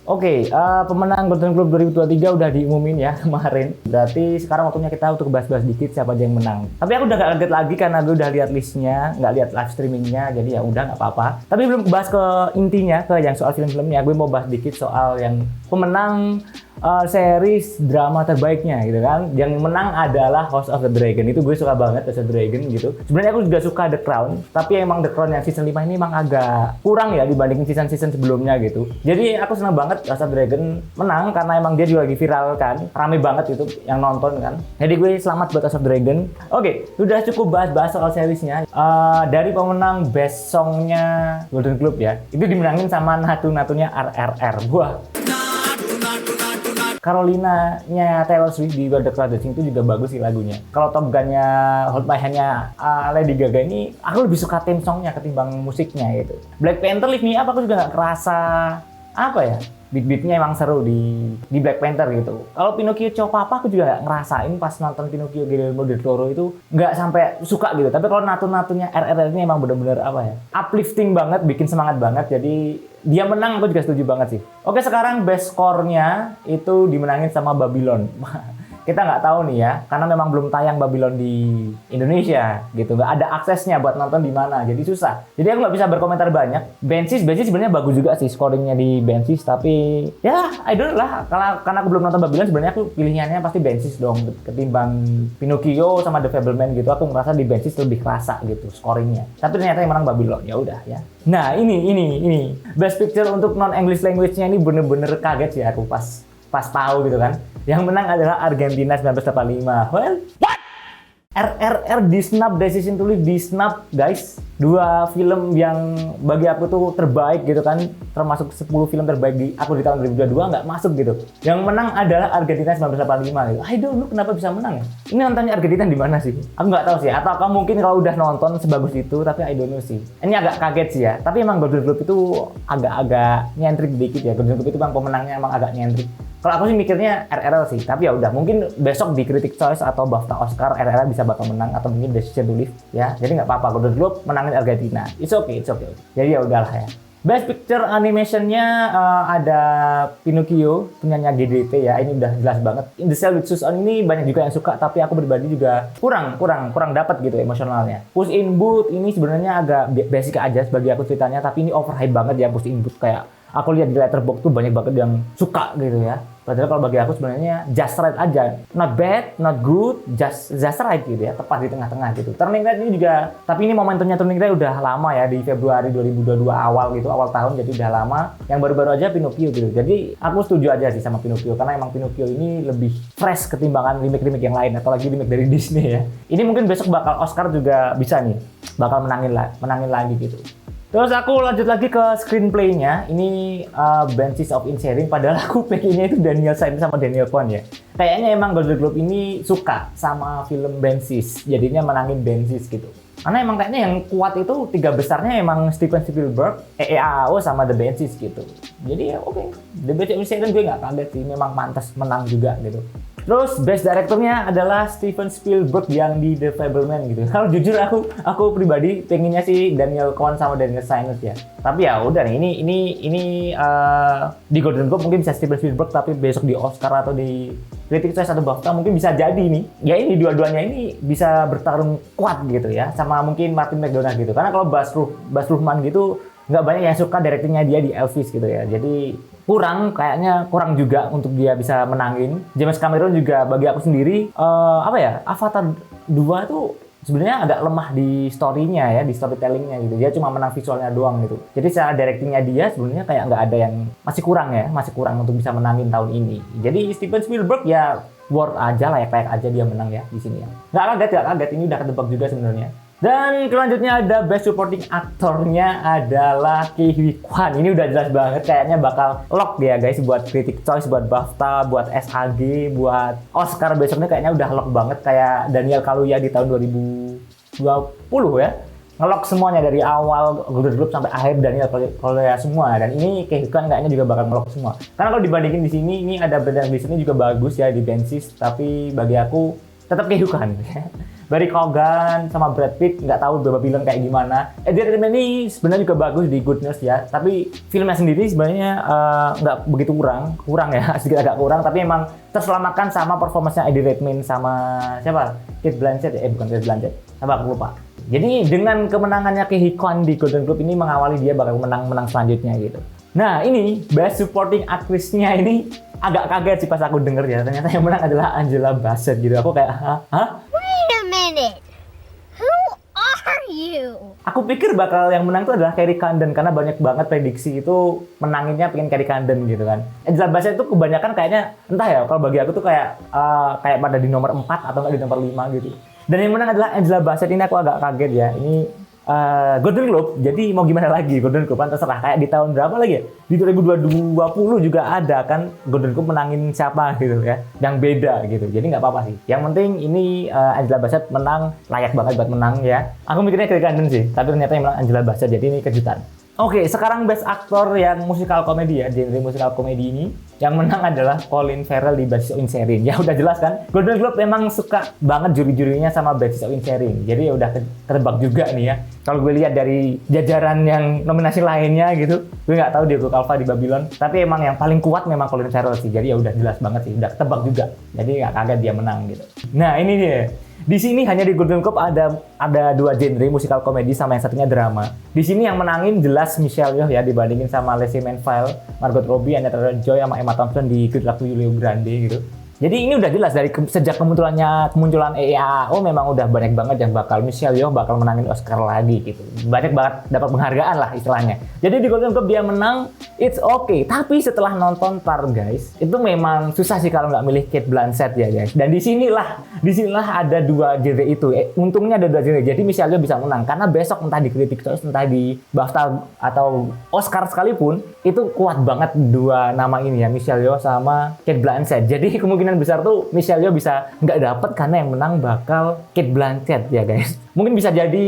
Oke, pemenang Golden Globe 2023 udah diumumin ya kemarin. Berarti sekarang waktunya kita untuk bahas-bahas dikit siapa aja yang menang. Tapi aku udah gak kaget lagi karena gue udah lihat listnya, nggak lihat live streamingnya, jadi ya udah nggak apa-apa. Tapi belum bahas ke intinya, ke yang soal film-filmnya. Gue mau bahas dikit soal yang pemenang series drama terbaiknya gitu kan. Yang menang adalah House of the Dragon. Itu gue suka banget House of the Dragon gitu. Sebenarnya aku juga suka The Crown, tapi emang The Crown yang season 5 ini emang agak kurang ya dibandingin season-season sebelumnya gitu. Jadi aku senang banget House of the Dragon menang karena emang dia juga lagi viral kan. Rame banget itu yang nonton kan. Jadi gue selamat buat House of the Dragon. Oke, sudah cukup bahas-bahas soal seriesnya. Dari pemenang Best Song-nya Golden Globe ya, itu dimenangin sama natu-natunya RRR. Wah, Carolina-nya Taylor Swift di The Crown itu juga bagus sih lagunya. Kalau Top Gun-nya Hold My Hand-nya Lady Gaga ini, aku lebih suka theme song-nya ketimbang musiknya gitu. Black Panther Lift Me Up aku juga nggak kerasa apa ya, beat-beatnya emang seru di Black Panther gitu. Kalau Pinocchio Ciao Papa aku juga nggak ngerasain pas nonton Pinocchio Guillermo del Toro itu nggak sampai suka gitu. Tapi kalau natu-natunya RRR ini emang bener-bener apa ya, uplifting banget, bikin semangat banget. Jadi dia menang, aku juga setuju banget sih. Oke, sekarang best score-nya itu dimenangin sama Babylon. Kita nggak tahu nih ya, karena memang belum tayang Babylon di Indonesia gitu. Nggak ada aksesnya buat nonton di mana, jadi susah. Jadi aku nggak bisa berkomentar banyak. Bensis sebenarnya bagus juga sih scoringnya di Bensis, tapi ya I don't know lah. Karena aku belum nonton Babylon, sebenarnya aku pilihannya pasti Bensis dong. Ketimbang Pinocchio sama The Fabelman gitu, aku ngerasa di Bensis lebih kerasa gitu scoringnya. Tapi ternyata yang menang Babylon, ya udah ya. Nah ini Best Picture untuk non-English language-nya ini bener-bener kaget sih aku pas tahu gitu kan. Yang menang adalah Argentina 1985. Well, what? RRR disnub, Decision to Live disnub, guys. Dua film yang bagi aku tuh terbaik gitu kan, termasuk 10 film terbaik di tahun 2022 nggak masuk gitu. Yang menang adalah Argentina 1985 gitu. I don't know kenapa bisa menang ya. Ini nontonnya Argentina di mana sih? Aku nggak tahu sih. Atau kamu mungkin kalau udah nonton sebagus itu, tapi I don't know sih. Ini agak kaget sih ya. Tapi emang Golden Globe itu agak nyentrik dikit ya. Golden Globe itu bang pemenangnya emang agak nyentrik. Kalau aku sih mikirnya RRR sih, tapi ya udah mungkin besok di Critics' Choice atau BAFTA Oscar RRR bisa bakal menang atau mungkin Decision to Live ya. Jadi nggak apa-apa, Golden Globe menangin Argentina. It's okay. Jadi ya udahlah ya. Best Picture Animation-nya ada Pinocchio punyanya GDT ya. Ini udah jelas banget. In the Cell with Shoes On ini banyak juga yang suka, tapi aku pribadi juga kurang dapat gitu emosionalnya. Puss in Boots ini sebenarnya agak basic aja bagi aku ceritanya, tapi ini overhype banget ya Puss in Boots. Kayak aku lihat di Letterboxd tuh banyak banget yang suka gitu ya. Padahal kalau bagi aku sebenarnya just right aja. Not bad, not good, just right gitu ya. Tepat di tengah-tengah gitu. Turning Red ini juga, tapi ini momentumnya Turning Red udah lama ya, di Februari 2022 awal gitu, awal tahun, jadi udah lama. Yang baru-baru aja Pinocchio gitu. Jadi aku setuju aja sih sama Pinocchio, karena emang Pinocchio ini lebih fresh ketimbangkan remake-remake yang lain, atau lagi remake dari Disney ya. Ini mungkin besok bakal Oscar juga bisa nih, bakal menangin lagi gitu. Terus aku lanjut lagi ke screenplay-nya. Ini Banshees of Inisherin, padahal aku pengennya itu Daniel San sama Daniel Kwan ya. Kayaknya emang Golden Globe ini suka sama film Banshees, jadinya menangin Banshees gitu. Karena emang kayaknya yang kuat itu tiga besarnya emang Steven Spielberg, EAO sama The Banshees gitu. Jadi ya oke. The Banshees of Inisherin gue nggak kaget sih, memang pantas menang juga gitu. Terus Best Director-nya adalah Steven Spielberg yang di The Fabelman gitu. Kalau jujur aku pribadi pengennya sih Daniel Kwan sama Daniel Steinert ya. Tapi ya udah nih, ini di Golden Globe mungkin bisa Steven Spielberg, tapi besok di Oscar atau di Critics' Choice atau BAFTA mungkin bisa jadi nih. Ya ini dua-duanya ini bisa bertarung kuat gitu ya, sama mungkin Martin McDonagh gitu. Karena kalau Baz Luhrmann gitu nggak banyak yang suka directingnya dia di Elvis gitu ya. Jadi kayaknya kurang juga untuk dia bisa menangin. James Cameron juga bagi aku sendiri Avatar 2 tuh sebenarnya agak lemah di story-nya ya, di storytelling-nya gitu. Dia cuma menang visualnya doang gitu. Jadi secara directingnya dia sebenarnya kayak nggak ada yang masih kurang untuk bisa menangin tahun ini. Jadi Steven Spielberg ya worth aja, layak aja dia menang ya di sini ya. Nggak kaget, ini udah ketebak juga sebenarnya. Dan selanjutnya ada Best Supporting Actor-nya adalah Ke Huy Quan. Ini udah jelas banget, kayaknya bakal lock dia guys buat Critics' Choice, buat BAFTA, buat SAG, buat Oscar besoknya kayaknya udah lock banget kayak Daniel Kaluuya di tahun 2020 ya. Ngelock semuanya dari awal Golden Globe sampai akhir Daniel Kaluuya semua, dan ini Ke Huy Quan kayaknya juga bakal ngelock semua. Karena kalau dibandingin di sini, ini ada Brendan Gleeson juga bagus ya di Banshees, tapi bagi aku tetap Ke Huy Quan. Barry Keoghan sama Brad Pitt, nggak tahu Bapak bilang kayak gimana. Eddie Redmayne ini sebenarnya juga bagus di Good News ya, tapi filmnya sendiri sebenarnya nggak begitu kurang ya, sedikit agak kurang, tapi emang terselamatkan sama performanya Eddie Redmayne sama siapa? Kate Blanchett ya? Bukan Kate Blanchett, apa aku lupa. Jadi dengan kemenangannya Ke Kwan di Golden Globe ini mengawali dia bakal menang selanjutnya gitu. Nah ini Best Supporting Actress-nya ini agak kaget sih pas aku denger ya. Ternyata yang menang adalah Angela Bassett gitu. Aku kayak, hah? Wait a minute. Who are you? Aku pikir bakal yang menang itu adalah Kerry Condon karena banyak banget prediksi itu menanginnya pengen Kerry Condon gitu kan. Angela Bassett itu kebanyakan kayaknya entah ya, kalau bagi aku tuh kayak pada di nomor 4 atau enggak di nomor 5 gitu. Dan yang menang adalah Angela Bassett. Ini aku agak kaget ya. Ini Golden Globe, jadi mau gimana lagi Golden Globe kan terserah. Kayak di tahun berapa lagi ya? Di 2020 juga ada kan Golden Globe menangin siapa gitu ya, yang beda gitu. Jadi nggak apa-apa sih. Yang penting ini Angela Bassett menang, layak banget buat menang ya. Aku mikirnya Kerry Condon sih, tapi ternyata yang menang Angela Bassett. Jadi ini kejutan. Oke, sekarang Best Actor yang musikal komedi ya, genre musikal komedi ini. Yang menang adalah Colin Farrell di Banshees of Inisherin. Ya udah jelas kan, Golden Globe memang suka banget juri-jurinya sama Banshees of Inisherin. Jadi ya udah ketebak juga nih ya. Kalau gue lihat dari jajaran yang nominasi lainnya gitu, gue nggak tahu Diego Calva di Babylon. Tapi emang yang paling kuat memang Colin Farrell sih. Jadi ya udah jelas banget sih, udah ketebak juga. Jadi nggak kaget dia menang gitu. Nah ini dia. Di sini hanya di Golden Globe ada dua genre musikal komedi sama yang satunya drama. Di sini yang menangin jelas Michelle Yeoh ya dibandingin sama Leslie Manville, Margot Robbie, Anya Taylor-Joy sama Emma Thompson di Good Luck to You Rio Grande gitu. Jadi ini udah jelas dari sejak kemunculan EAO memang udah banyak banget yang bakal Michelle Yeoh bakal menangin Oscar lagi gitu. Banyak banget dapat penghargaan lah istilahnya. Jadi di Golden Globe dia menang, it's okay. Tapi setelah nonton Tar guys, itu memang susah sih kalau nggak milih Cate Blanchett ya guys. Dan disinilah ada dua genre itu. Untungnya ada dua genre. Jadi Michelle Yeoh bisa menang karena besok entah di Critics' Choice, entah di BAFTA atau Oscar sekalipun itu kuat banget dua nama ini ya, Michelle Yeoh sama Cate Blanchett. Jadi kemungkinan besar tuh Michelle Yeoh bisa nggak dapet karena yang menang bakal Cate Blanchett ya guys. Mungkin bisa jadi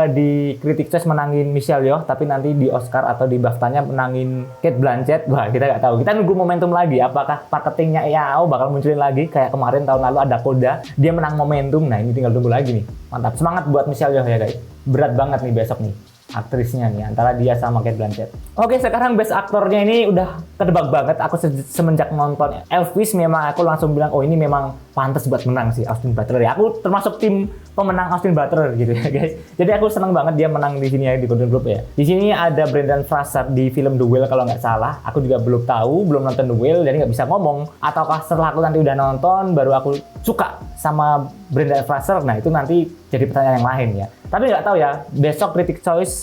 di Critics' Choice menangin Michelle Yeoh, tapi nanti di Oscar atau di BAFTA-nya menangin Cate Blanchett. Wah kita nggak tahu. Kita nunggu momentum lagi. Apakah marketingnya EAO bakal munculin lagi kayak kemarin tahun lalu ada Coda, dia menang momentum. Nah ini tinggal tunggu lagi nih. Mantap. Semangat buat Michelle Yeoh ya guys. Berat banget nih besok nih aktrisnya nih antara dia sama Cate Blanchett. Oke, sekarang best aktornya ini udah kedebak banget. Aku semenjak nonton Elvis memang aku langsung bilang oh ini memang pantas buat menang sih Austin Butler ya. Aku termasuk tim pemenang Austin Butler gitu ya guys. Jadi aku senang banget dia menang di sini ya di Golden Globe ya. Di sini ada Brendan Fraser di film The Whale kalau nggak salah. Aku juga belum tahu, belum nonton The Whale jadi nggak bisa ngomong. Ataukah setelah aku nanti udah nonton baru aku suka sama Brendan Fraser. Nah itu nanti jadi pertanyaan yang lain ya. Tapi nggak tahu ya, besok Critics' Choice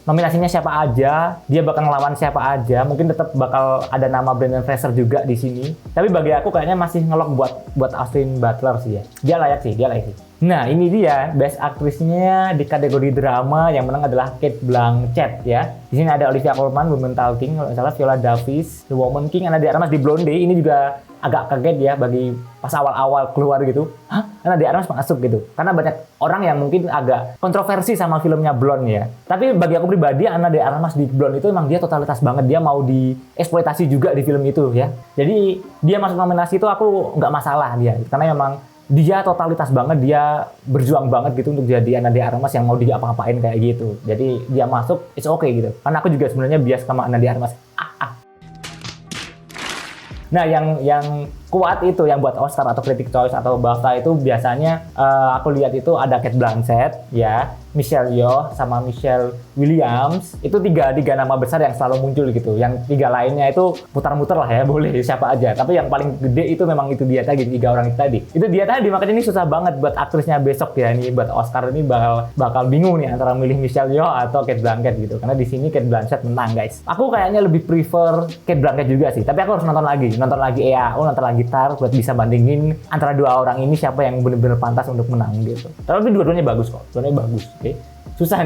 nominasinya siapa aja, dia bakal ngelawan siapa aja. Mungkin tetap bakal ada nama Brendan Fraser juga di sini. Tapi bagi aku kayaknya masih ngelok buat Austin Butler sih ya. Dia layak sih. Nah ini dia best aktrisnya di kategori drama yang menang adalah Cate Blanchett ya. Di sini ada Olivia Colman, Woman Talking, kalau nggak salah Viola Davis, The Woman King, Ana de Armas di Blonde. Ini juga agak kaget ya bagi pas awal-awal keluar gitu. Hah? Ana de Armas masuk gitu. Karena banyak orang yang mungkin agak kontroversi sama filmnya Blonde ya. Tapi bagi aku pribadi Ana de Armas di Blonde itu emang dia totalitas banget. Dia mau dieksploitasi juga di film itu ya. Jadi dia masuk nominasi itu aku nggak masalah dia. Karena memang dia totalitas banget, dia berjuang banget gitu untuk jadi Ana de Armas yang mau diapa-apain kayak gitu. Jadi dia masuk, it's okay gitu. Karena aku juga sebenarnya bias sama Ana de Armas. Nah yang kuat itu yang buat Oscar atau Critics' Choice atau BAFTA itu biasanya aku lihat itu ada Cate Blanchett ya, Michelle Yeoh sama Michelle Williams. Itu tiga nama besar yang selalu muncul gitu. Yang tiga lainnya itu putar-muter lah ya, boleh siapa aja. Tapi yang paling gede itu memang itu dia tadi, tiga orang itu tadi. Itu dia tadi, makanya ini susah banget buat aktrisnya besok ya. Ini buat Oscar ini bakal bingung nih antara milih Michelle Yeoh atau Cate Blanchett gitu. Karena di sini Cate Blanchett menang guys. Aku kayaknya lebih prefer Cate Blanchett juga sih. Tapi aku harus nonton lagi EAO, nonton lagi TAR buat bisa bandingin antara dua orang ini siapa yang benar-benar pantas untuk menang gitu. Tapi dua-duanya bagus kok, dua-duanya bagus. Oke. Susah.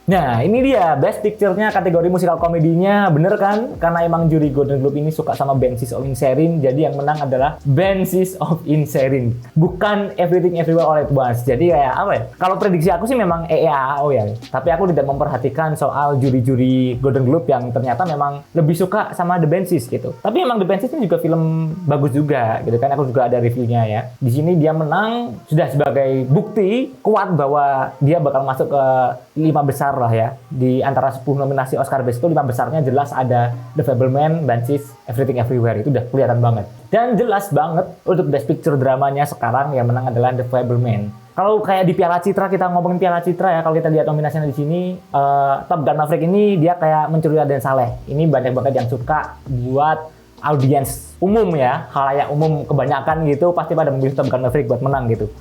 Nah, ini dia Best Picture-nya kategori musikal komedinya, bener kan? Karena emang juri Golden Globe ini suka sama Banshees of Inisherin, jadi yang menang adalah Banshees of Inisherin, bukan Everything Everywhere All at Once. Jadi kayak apa ya? Kalau prediksi aku sih memang EEAO ya, tapi aku tidak memperhatikan soal juri-juri Golden Globe yang ternyata memang lebih suka sama The Banshees gitu. Tapi emang The Banshees ini juga film bagus juga gitu kan, aku juga ada reviewnya ya. Di sini dia menang sudah sebagai bukti kuat bahwa dia bakal masuk ke 5 besar lah ya. Di antara 10 nominasi Oscar Best itu 5 besarnya jelas ada The Fabelmans, Banshees, Everything Everywhere, itu udah kelihatan banget. Dan jelas banget untuk Best Picture dramanya sekarang yang menang adalah The Fabelmans. Kalau kayak di Piala Citra, kita ngomongin Piala Citra ya, kalau kita lihat nominasinya di sini, Top Gun Maverick ini dia kayak mencuri Raden Saleh. Ini banyak banget yang suka buat audiens umum ya, khalayak umum kebanyakan gitu pasti pada memilih Top Gun Maverick buat menang gitu.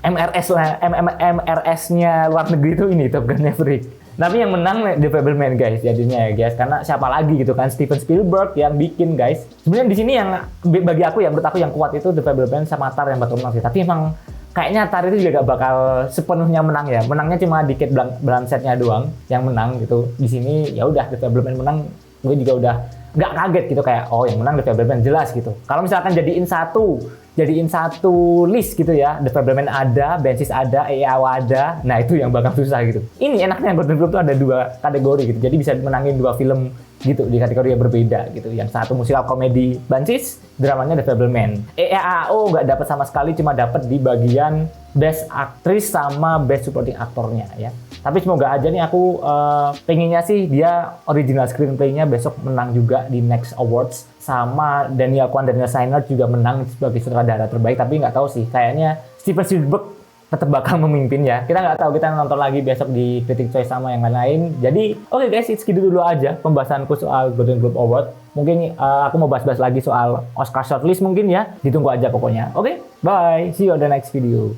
MRS-nya luar negeri itu ini Top Gun Maverick. Tapi yang menang The Fabelmans guys jadinya ya guys, karena siapa lagi gitu kan, Steven Spielberg yang bikin guys. Sebenarnya di sini yang bagi aku ya, menurut aku yang kuat itu The Fabelmans sama Tar yang bakal menang sih. Tapi emang kayaknya Tar itu juga gak bakal sepenuhnya menang ya. Menangnya cuma dikit Blanchettnya doang yang menang gitu. Di sini ya udah The Fabelmans menang, gue juga udah nggak kaget gitu, kayak oh yang menang The Fabelmans jelas gitu. Kalau misalkan jadiin satu list gitu ya, The Fabelmans ada, Banshees ada, EEAO ada, nah itu yang bakal susah gitu. Ini enaknya Golden Globe tuh ada 2 kategori gitu, jadi bisa menangin 2 film gitu di kategori yang berbeda gitu. Yang satu musikal komedi Banshees, dramanya The Fabelmans. EEAO nggak dapat sama sekali, cuma dapat di bagian Best Actress sama Best Supporting Actornya ya. Tapi semoga aja nih, aku pengennya sih dia original screenplay-nya besok menang juga di Next Awards, sama Daniel Scheinert juga menang sebagai sutradara terbaik. Tapi nggak tahu sih, kayaknya Steven Spielberg tetap bakal memimpin ya. Kita nggak tahu, kita nonton lagi besok di Critics' Choice sama yang lain-lain. Jadi oke guys, segitu dulu aja pembahasanku soal Golden Globe Award. Mungkin aku mau bahas-bahas lagi soal Oscar shortlist mungkin ya, ditunggu aja pokoknya. Oke, bye, see you on the next video.